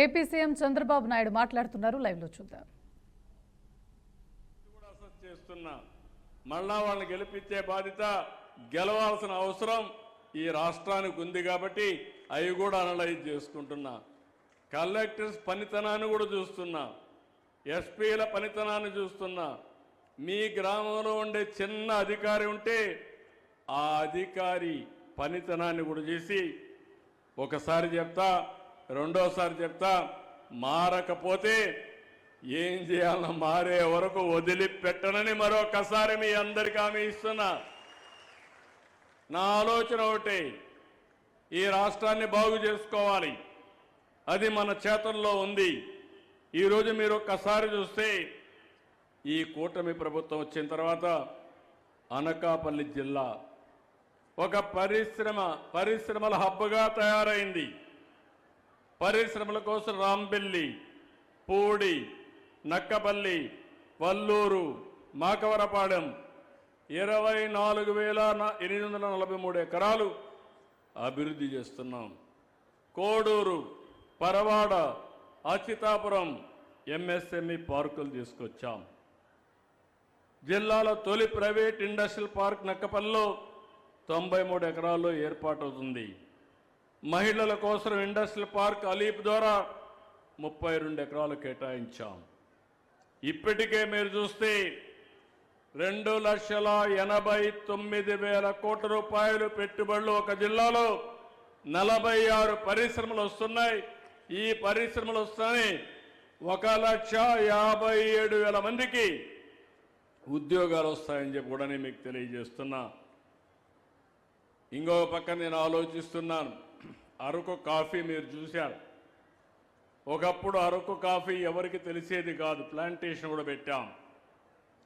AP CM Chandrababu Naidu మాట్లాడుతున్నారు. Live లో చూద్దాం. మళ్ళా వాళ్ళని గెలిపించే బాధ్యత గెలవాల్సిన అవసరం ఈ రాష్ట్రానికి ఉంది కాబట్టి అవి కూడా అనలైజ్ చేసుకుంటున్నా. కలెక్టర్స్ పనితనాన్ని కూడా చూస్తున్నా, ఎస్పీల పనితనాన్ని చూస్తున్నా. మీ గ్రామంలో ఉండే చిన్న అధికారి ఉంటే ఆ అధికారి పనితనాన్ని కూడా చేసి ఒకసారి చెప్తా, రెండోసారి చెప్తా, మారకపోతే ఏం చేయాలన్నా మారే వరకు వదిలిపెట్టనని మరొకసారి మీ అందరికీ హామీ ఇస్తున్నా. నా ఆలోచన ఒకటే, ఈ రాష్ట్రాన్ని బాగు చేసుకోవాలి. అది మన చేతుల్లో ఉంది. ఈరోజు మీరు ఒక్కసారి చూస్తే ఈ కూటమి ప్రభుత్వం వచ్చిన తర్వాత అనకాపల్లి జిల్లా ఒక పరిశ్రమల హబ్గా తయారైంది. పరిశ్రమల కోసం రాంబెల్లి, పూడి, నక్కపల్లి, వల్లూరు, మాకవరపాడెం 24,843 ఎకరాలు అభివృద్ధి చేస్తున్నాం. కోడూరు, పరవాడ, అచితాపురం ఎంఎస్ఎంఈ పార్కులు తీసుకొచ్చాం. జిల్లాలో తొలి ప్రైవేట్ ఇండస్ట్రియల్ పార్క్ నక్కపల్లిలో 93 ఎకరాల్లో ఏర్పాటవుతుంది. మహిళల కోసం ఇండస్ట్రియల్ పార్క్ అలీప్ ద్వారా 32 ఎకరాలు కేటాయించాం. ఇప్పటికే మీరు చూస్తే 2,89,000 కోట్ల రూపాయలు పెట్టుబడులు ఒక జిల్లాలో 46 పరిశ్రమలు వస్తున్నాయి. ఈ పరిశ్రమలు వస్తాయి 1,57,000 మందికి ఉద్యోగాలు వస్తాయని చెప్పి కూడా నేను మీకు తెలియజేస్తున్నా. ఇంకో పక్క నేను ఆలోచిస్తున్నాను, అరకు కాఫీ మీరు చూశారు. ఒకప్పుడు అరకు కాఫీ ఎవరికి తెలిసేది కాదు, ప్లాంటేషన్ కూడా పెట్టాం.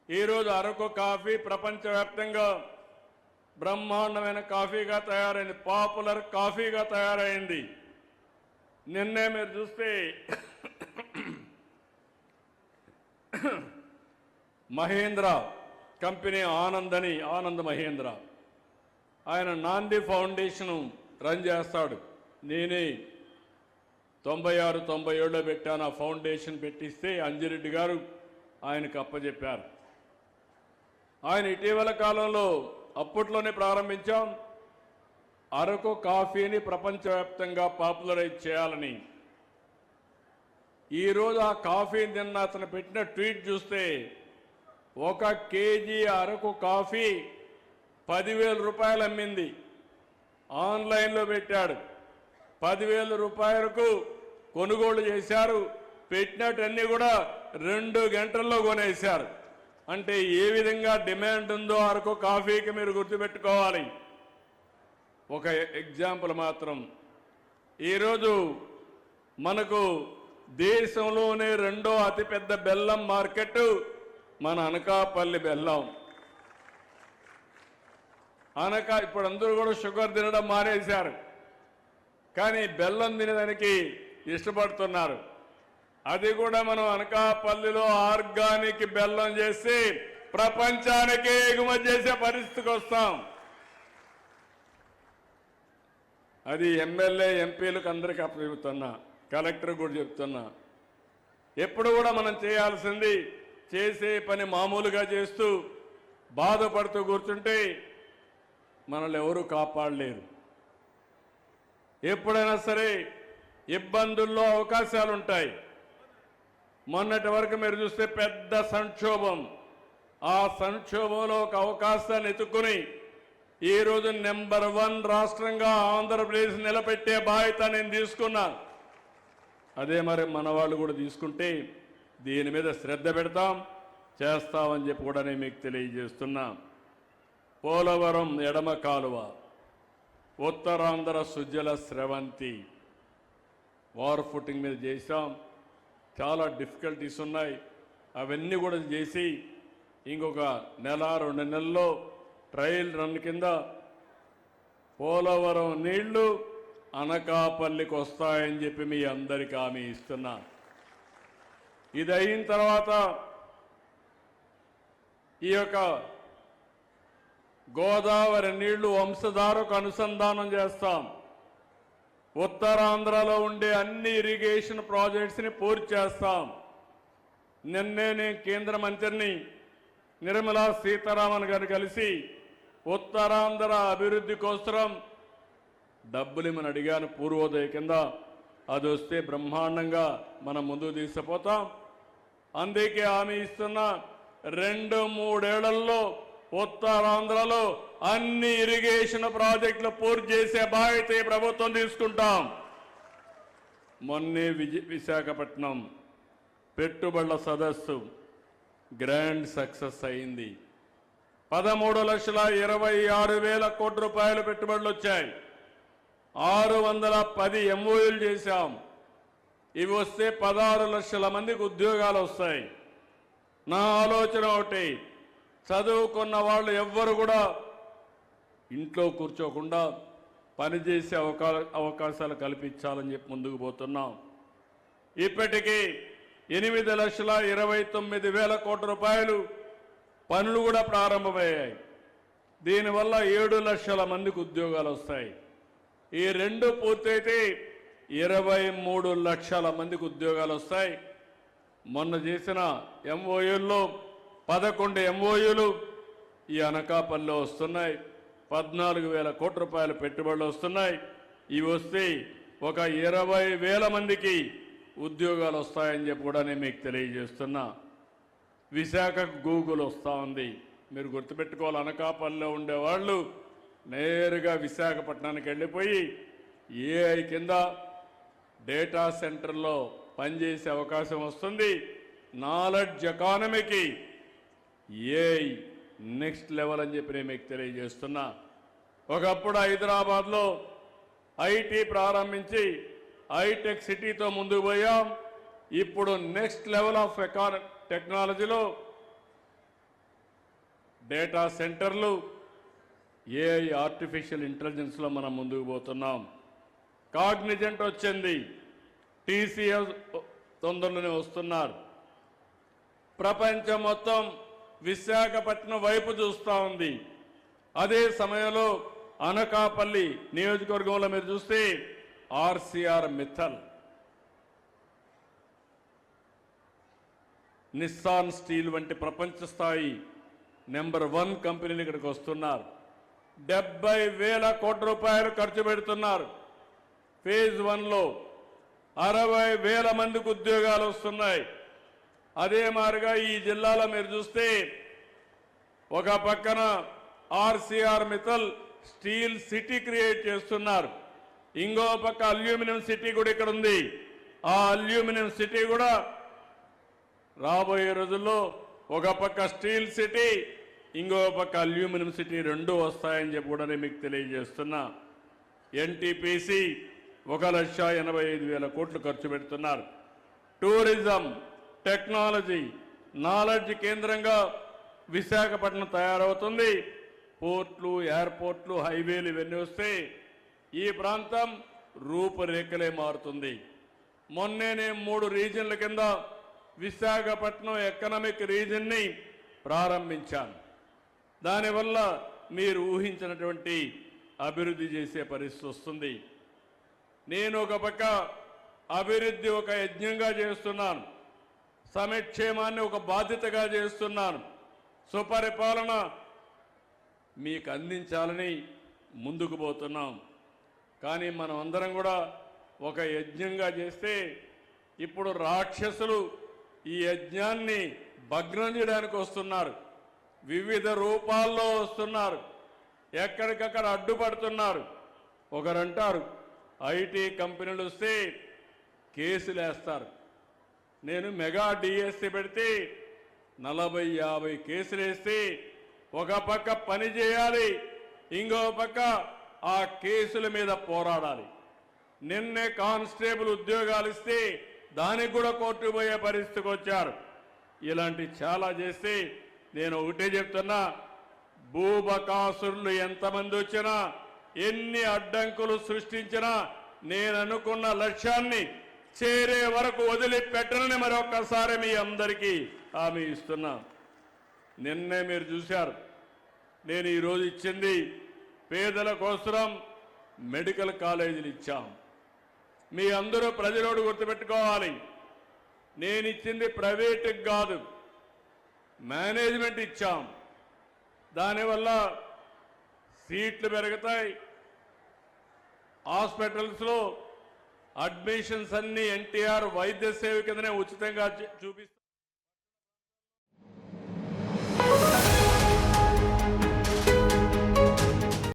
ఈరోజు అరకు కాఫీ ప్రపంచవ్యాప్తంగా బ్రహ్మాండమైన కాఫీగా తయారైంది, పాపులర్ కాఫీగా తయారైంది. నిన్నే మీరు చూస్తే మహేంద్ర కంపెనీ ఆనంద్ మహేంద్ర, ఆయన నాంది ఫౌండేషన్ రన్ చేస్తాడు. నేనే 96-97లో పెట్టాను. ఆ ఫౌండేషన్ పెట్టిస్తే అంజిరెడ్డి గారు ఆయనకు అప్పచెప్పారు. ఆయన ఇటీవల కాలంలో అప్పట్లోనే ప్రారంభించాం అరకు కాఫీని ప్రపంచవ్యాప్తంగా పాపులరైజ్ చేయాలని. ఈరోజు ఆ కాఫీని నిన్న అతను పెట్టిన ట్వీట్ చూస్తే 1 కేజీ అరకు కాఫీ 10,000 రూపాయలు అమ్మింది. ఆన్లైన్లో పెట్టాడు. 10,000 రూపాయలకు కొనుగోలు చేశారు. పెట్టినట్టన్నీ కూడా 2 గంటల్లో కొనేశారు. అంటే ఏ విధంగా డిమాండ్ ఉందో అరకు కాఫీకి మీరు గుర్తుపెట్టుకోవాలి. ఒక ఎగ్జాంపుల్ మాత్రం, ఈరోజు మనకు దేశంలోనే 2వ అతిపెద్ద బెల్లం మార్కెట్ మన అనకాపల్లి బెల్లం. ఇప్పుడు అందరూ కూడా షుగర్ తినడం మానేశారు, కానీ బెల్లం తినడానికి ఇష్టపడుతున్నారు. అది కూడా మనం అనకాపల్లిలో ఆర్గానిక్ బెల్లం చేసి ప్రపంచానికి ఎగుమతి చేసే పరిస్థితికి వస్తాం. అది ఎమ్మెల్యే ఎంపీలకు అందరికీ అప్పచెబుతున్నా, కలెక్టర్ కూడా చెప్తున్నా. ఎప్పుడు కూడా మనం చేయాల్సింది, చేసే పని మామూలుగా చేస్తూ బాధపడుతూ కూర్చుంటే మనల్ని ఎవరూ కాపాడలేరు. ఎప్పుడైనా సరే ఇబ్బందుల్లో అవకాశాలు ఉంటాయి. మొన్నటి వరకు మీరు చూస్తే పెద్ద సంక్షోభం. ఆ సంక్షోభంలో ఒక అవకాశాన్ని ఎత్తుకుని ఈరోజు నెంబర్ 1 రాష్ట్రంగా ఆంధ్రప్రదేశ్ నిలబెట్టే బాధ్యత నేను తీసుకున్నాను. అదే మరి మన వాళ్ళు కూడా తీసుకుంటే దీని మీద శ్రద్ధ పెడతాం, చేస్తామని చెప్పి కూడా నేను మీకు తెలియజేస్తున్నా. పోలవరం ఎడమ కాలువ, ఉత్తరాంధ్ర సుజల స్రవంతి వార్ ఫుటింగ్ మీద చేశాం. చాలా డిఫికల్టీస్ ఉన్నాయి, అవన్నీ కూడా చేసి ఇంకొక 1-2 నెలల్లో ట్రయల్ రన్ కింద పోలవరం నీళ్లు అనకాపల్లికి వస్తాయని చెప్పి మీ అందరికీ హామీ ఇస్తున్నా. ఇది అయిన తర్వాత ఈ యొక్క గోదావరి నీళ్లు వంశధారకు అనుసంధానం చేస్తాం. ఉత్తరాంధ్రలో ఉండే అన్ని ఇరిగేషన్ ప్రాజెక్ట్స్ని పూర్తి చేస్తాం. నిన్నే నేను కేంద్ర మంత్రిని నిర్మలా సీతారామన్ గారు కలిసి ఉత్తరాంధ్ర అభివృద్ధి కోసం డబ్బులు ఇమ్మని అడిగాను. పూర్వోదయ కింద అది వస్తే బ్రహ్మాండంగా మనం ముందుకు తీసుకుపోతాం. అందుకే హామీ ఇస్తున్న 2-3 ఏళ్లలో ఉత్తరాంధ్రలో అన్ని ఇరిగేషన్ ప్రాజెక్టులు పూర్తి చేసే బాధ్యత ఈ ప్రభుత్వం తీసుకుంటాం. మొన్నే విశాఖపట్నం పెట్టుబడుల సదస్సు గ్రాండ్ సక్సెస్ అయింది. 13,26,000 కోట్ల రూపాయలు పెట్టుబడులు వచ్చాయి. 610 MOUలు చేశాం. ఇవి వస్తే 16 లక్షల మందికి ఉద్యోగాలు వస్తాయి. నా ఆలోచన ఒకటి, చదువుకున్న వాళ్ళు ఎవ్వరు కూడా ఇంట్లో కూర్చోకుండా పనిచేసే అవకాశాలు కల్పించాలని చెప్పి ముందుకు పోతున్నాం. ఇప్పటికీ 8,29,000 కోట్ల రూపాయలు పనులు కూడా ప్రారంభమయ్యాయి. దీనివల్ల 7 లక్షల మందికి ఉద్యోగాలు వస్తాయి. ఈ 2 పూర్తయితే 23 లక్షల మందికి ఉద్యోగాలు వస్తాయి. మొన్న చేసిన MOUల్లో 11 MOUలు ఈ అనకాపల్లిలో వస్తున్నాయి. 14,000 కోట్ల రూపాయల పెట్టుబడులు వస్తున్నాయి. ఇవి వస్తే ఒక 20,000 మందికి ఉద్యోగాలు వస్తాయని చెప్పి కూడా నేను మీకు తెలియజేస్తున్నా. విశాఖకు గూగుల్ వస్తూ ఉంది. మీరు గుర్తుపెట్టుకోవాలి, అనకాపల్లిలో ఉండేవాళ్ళు నేరుగా విశాఖపట్నానికి వెళ్ళిపోయి AI కింద డేటా సెంటర్లో పనిచేసే అవకాశం వస్తుంది. నాలెడ్జ్ ఎకానమీకి AI నెక్స్ట్ లెవెల్ అని చెప్పి నేను మీకు తెలియజేస్తున్నా. ఒకప్పుడు హైదరాబాద్లో IT ప్రారంభించి హైటెక్ సిటీతో ముందుకు పోయాం. ఇప్పుడు నెక్స్ట్ లెవెల్ ఆఫ్ టెక్నాలజీలో డేటా సెంటర్లు, AI ఆర్టిఫిషియల్ ఇంటెలిజెన్స్లో మనం ముందుకు పోతున్నాం. కాగ్నిజెంట్ వచ్చింది, TCS తొందరలోనే వస్తున్నారు. ప్రపంచం మొత్తం విశాఖపట్నం వైపు చూస్తూ ఉంది. అదే సమయంలో అనకాపల్లి నియోజకవర్గంలో మీరు చూస్తే RCR మిత్తల్, నిస్సాన్ స్టీల్ వంటి ప్రపంచ స్థాయి నెంబర్ 1 కంపెనీలు ఇక్కడికి వస్తున్నారు. 70,000 కోట్ల రూపాయలు ఖర్చు పెడుతున్నారు. ఫేజ్ 1లో 60,000 మందికి ఉద్యోగాలు వస్తున్నాయి. అదే మాదిరిగా ఈ జిల్లాలో మీరు చూస్తే ఒక పక్కన RCR Mittal steel city create చేస్తున్నారు. ఇంకో పక్క అల్యూమినియం సిటీ కూడా ఇక్కడ ఉంది. ఆ అల్యూమినియం సిటీ కూడా రాబోయే రోజుల్లో ఒక పక్క స్టీల్ సిటీ, ఇంకో పక్క అల్యూమినియం సిటీ 2 వస్తాయని చెప్పి కూడా నేను మీకు తెలియజేస్తున్నా. NTPC 1,85,000 కోట్లు ఖర్చు పెడుతున్నారు. టూరిజం, టెక్నాలజీ, నాలెడ్జ్ కేంద్రంగా విశాఖపట్నం తయారవుతుంది. పోర్ట్లు, ఎయిర్పోర్ట్లు, హైవేలు ఇవన్నీ వస్తే ఈ ప్రాంతం రూపురేఖలే మారుతుంది. మొన్నే నేను 3 రీజన్ల కింద విశాఖపట్నం ఎకనామిక్ రీజన్ని ప్రారంభించాను. దానివల్ల మీరు ఊహించినటువంటి అభివృద్ధి చేసే పరిస్థితి వస్తుంది. నేను ఒక పక్క అభివృద్ధి ఒక యజ్ఞంగా చేస్తున్నాను, సంక్షేమాన్ని ఒక బాధ్యతగా చేస్తున్నాను, సుపరిపాలన మీకు అందించాలని ముందుకు పోతున్నాం. కానీ మనం అందరం కూడా ఒక యజ్ఞంగా చేస్తే ఇప్పుడు రాక్షసులు ఈ యజ్ఞాన్ని భగ్నం చేయడానికి వస్తున్నారు. వివిధ రూపాల్లో వస్తున్నారు. ఎక్కడికక్కడ అడ్డుపడుతున్నారు. ఒకరంటారు IT కంపెనీలు వస్తే కేసులు వేస్తారు. నేను మెగా DSC పెడితే 40-50 కేసులు వేస్తే ఒక పక్క పని చేయాలి, ఇంకో పక్క ఆ కేసుల మీద పోరాడాలి. నిన్నే కానిస్టేబుల్ ఉద్యోగాలు ఇస్తే దానికి కూడా కోర్టుకు పోయే పరిస్థితికి వచ్చారు. ఇలాంటి చాలా చేస్తే నేను ఒకటే చెప్తున్నా, భూబకాసురులు ఎంతమంది వచ్చినా, ఎన్ని అడ్డంకులు సృష్టించినా నేను అనుకున్న లక్ష్యాన్ని చేరే వరకు వదిలిపెట్టనని మరొక్కసారి మీ అందరికీ హామీ ఇస్తున్నా. నిన్నే మీరు చూశారు, నేను ఈరోజు ఇచ్చింది పేదల కోసం మెడికల్ కాలేజీలు ఇచ్చాం. మీ అందరూ ప్రజలోడు గుర్తుపెట్టుకోవాలి, నేను ఇచ్చింది ప్రైవేటుకి కాదు, మేనేజ్మెంట్ ఇచ్చాం. దానివల్ల సీట్లు పెరుగుతాయి, హాస్పిటల్స్లో అడ్మిషన్స్ అన్ని ఎన్టీఆర్ వైద్య సేవ కిందనే ఉచితంగా చూపిస్తాం.